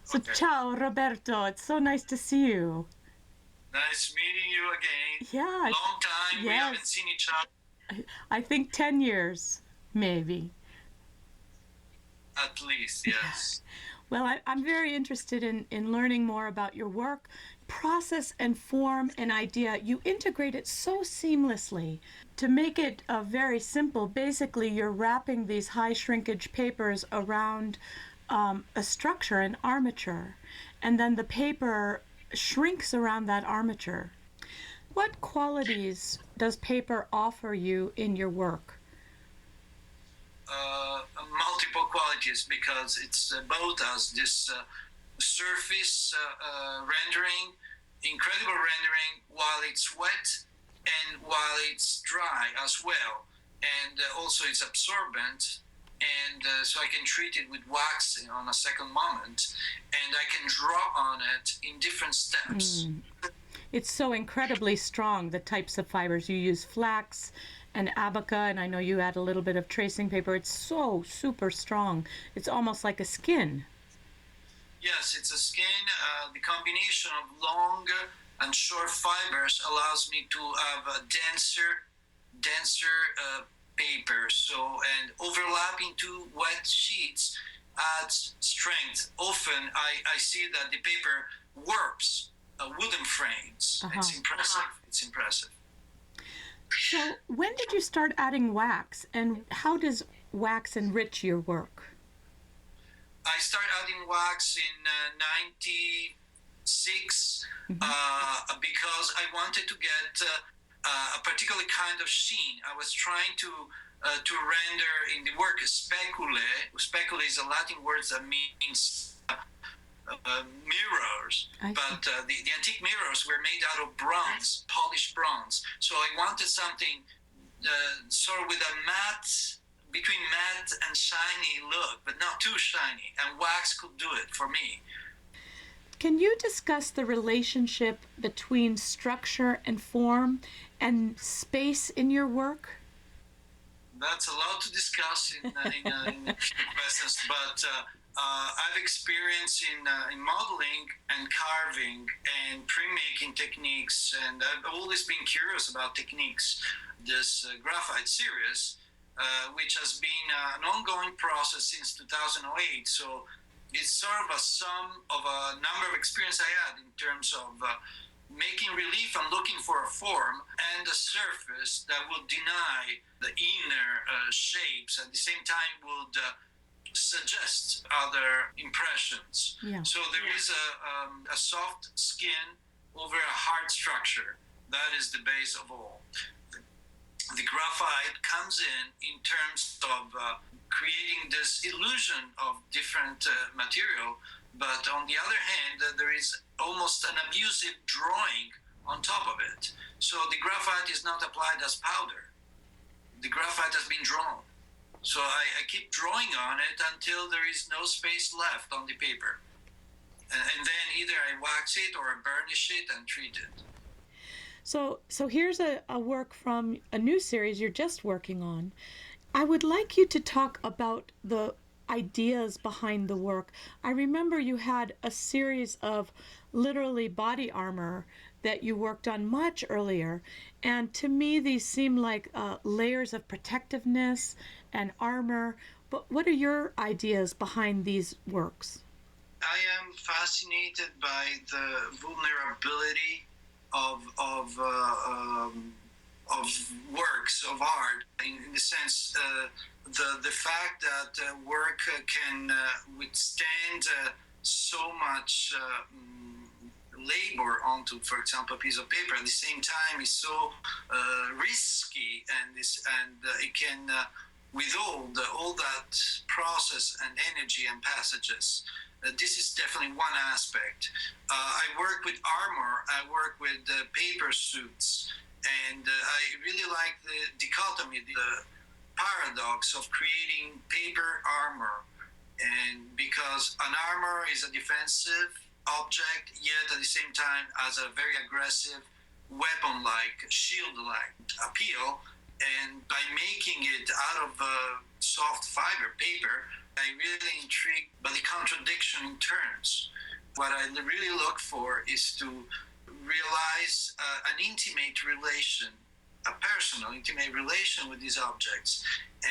So, Okay. ciao, Roberto. It's so nice to see you. Nice meeting you again. Yeah, Long time we haven't yes. seen each other, I think 10 years, maybe. at least, Yeah. yes. Well, I'm very interested in learning more about your work, process and form and idea. You integrate it so seamlessly. To make it very simple, basically, you're wrapping these high shrinkage papers around a structure, an armature, and then the paper shrinks around that armature. What qualities does paper offer you in your work? Multiple qualities because it's both as this surface rendering, incredible rendering while it's wet and while it's dry as well. And also it's absorbent, and so I can treat it with wax on a second moment, and I can draw on it in different steps. It's so incredibly strong, the types of fibers. You use flax and abaca, and I know you add a little bit of tracing paper. It's so super strong. It's almost like a skin. Yes, it's a skin. The combination of long and short fibers allows me to have a denser paper. So, and overlapping two wet sheets adds strength. Often, I see that the paper warps wooden frames. Uh-huh. It's impressive. It's impressive. So, when did you start adding wax, and how does wax enrich your work? I started adding wax in '96 Hmm. because I wanted to get a particular kind of sheen. I was trying to render in the work specule. Specule is a Latin word that means mirrors, I see. but the antique mirrors were made out of bronze, polished bronze. So I wanted something sort of with a matte, between matte and shiny look, but not too shiny. And wax could do it for me. Can you discuss the relationship between structure and form and space in your work? That's a lot to discuss in a few questions, but I've experience in modeling and carving and printmaking techniques, and I've always been curious about techniques. This graphite series, which has been an ongoing process since 2008, so it's sort of a sum of a number of experience I had in terms of making relief and looking for a form and a surface that would deny the inner shapes, at the same time would suggest other impressions. Yeah. So there is a soft skin over a hard structure. That is the base of all. The graphite comes in terms of creating this illusion of different material, but on the other hand, there is almost an abusive drawing on top of it. So the graphite is not applied as powder. The graphite has been drawn. So I keep drawing on it until there is no space left on the paper. And then either I wax it or I burnish it and treat it. So here's a work from a new series you're just working on. I would like you to talk about the ideas behind the work. I remember you had a series of literally body armor that you worked on much earlier, and to me these seem like layers of protectiveness and armor. But what are your ideas behind these works? I am fascinated by the vulnerability of works of art in the sense the fact that work can withstand so much labor onto, for example, a piece of paper at the same time is so risky, and it can withhold all that process and energy and passages. This is definitely one aspect. I work with armor, I work with paper suits, and I really like the dichotomy, the paradox of creating paper armor. And because an armor is a defensive object, yet at the same time has a very aggressive, weapon like, shield like appeal. And by making it out of soft fiber paper, I'm really intrigued by the contradiction in terms. What I really look for is to realize an intimate relation, a personal, intimate relation with these objects.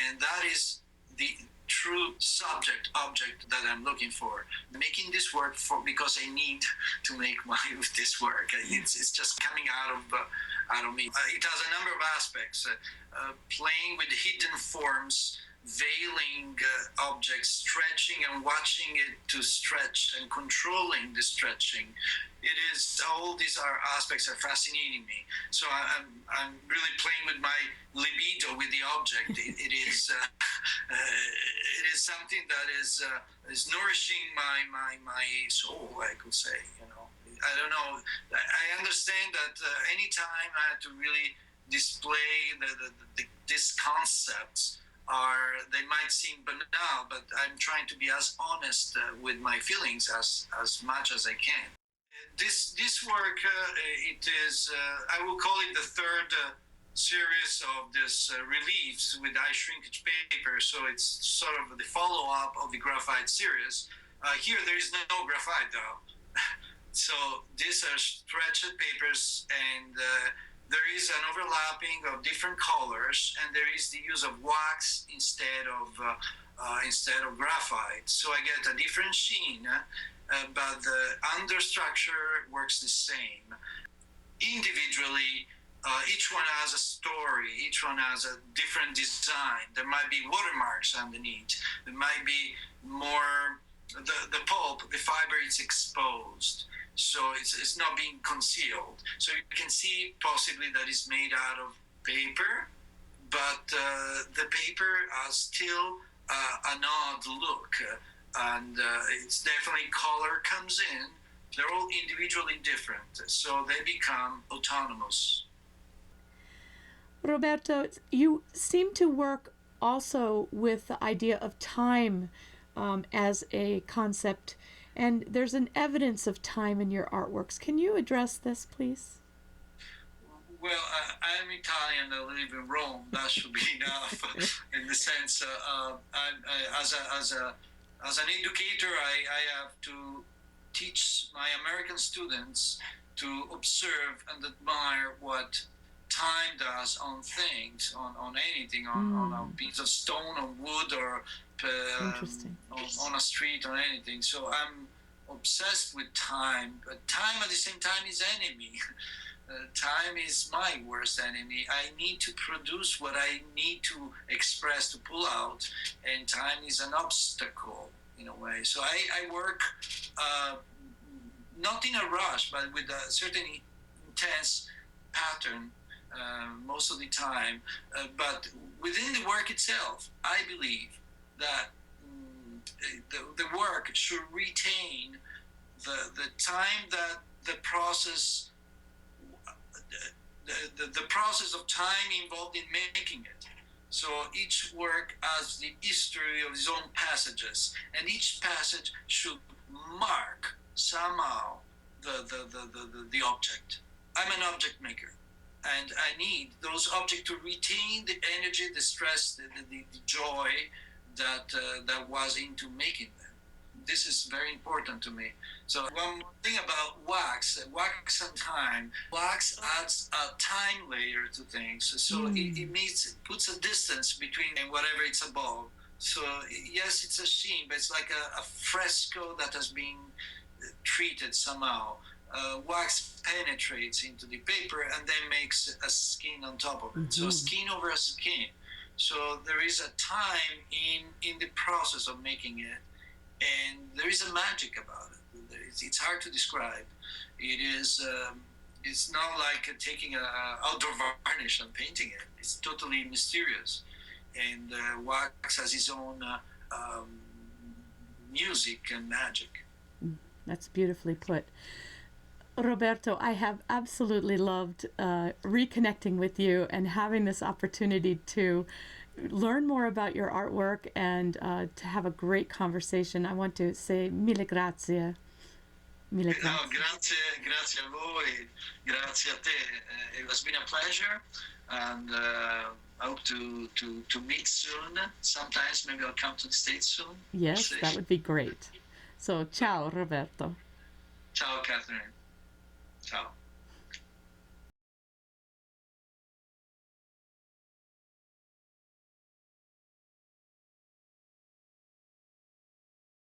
And that is the true subject object that I'm looking for. Making this work for because I need to make this work. It's just coming out of me. It has a number of aspects. Playing with hidden forms, veiling objects, stretching and watching it to stretch and controlling the stretching. It is all these are aspects are fascinating me. So I'm really playing with my libido with the object. It is something that is nourishing my soul, I could say. I don't know. I understand that anytime I had to really display these concepts, they might seem banal, but I'm trying to be as honest with my feelings as much as I can. This work, it is, I will call it the third series of this reliefs with high shrinkage paper, so it's sort of the follow-up of the graphite series. Here there is no graphite though. So these are stretched papers, and there is an overlapping of different colors, and there is the use of wax instead of graphite. So I get a different sheen, but the understructure works the same. Individually, each one has a story. Each one has a different design. There might be watermarks underneath. There might be more the pulp, the fiber is exposed. So it's not being concealed. So you can see possibly that it's made out of paper, but the paper has still an odd look, and it's definitely color comes in. They're all individually different, so they become autonomous. Roberto, you seem to work also with the idea of time as a concept, and there's an evidence of time in your artworks. Can you address this, please? Well, I'm Italian. I live in Rome. That should be enough. In the sense, as an educator, I have to teach my American students to observe and admire what time does on things, on anything, on a piece of stone, or wood, or on a street, or anything. So I'm obsessed with time, but time at the same time is enemy. Time is my worst enemy. I need to produce what I need to express, to pull out, and time is an obstacle in a way. So I work not in a rush, but with a certain intense pattern most of the time. But within the work itself, I believe that the work should retain the time that the process the process of time involved in making it. So each work has the history of its own passages, and each passage should mark somehow the object. I'm an object maker, and I need those objects to retain the energy, the stress, the joy that was into making them. This is very important to me. So one more thing about wax and time. Wax adds a time layer to things. So it puts a distance between whatever it's above. So yes, it's a sheen, but it's like a fresco that has been treated somehow. Wax penetrates into the paper and then makes a skin on top of it. So skin over a skin. So there is a time in the process of making it, and there is a magic about it. It's hard to describe. It is. It's not like taking an outdoor varnish and painting it. It's totally mysterious, and wax has its own music and magic. That's beautifully put. Roberto, I have absolutely loved reconnecting with you and having this opportunity to learn more about your artwork and to have a great conversation. I want to say mille grazie. Mille grazie. No, grazie a voi, grazie a te. It has been a pleasure, and hope to meet soon. Sometimes maybe I'll come to the States soon. Yes, that would be great. So, ciao, Roberto. Ciao, Catherine.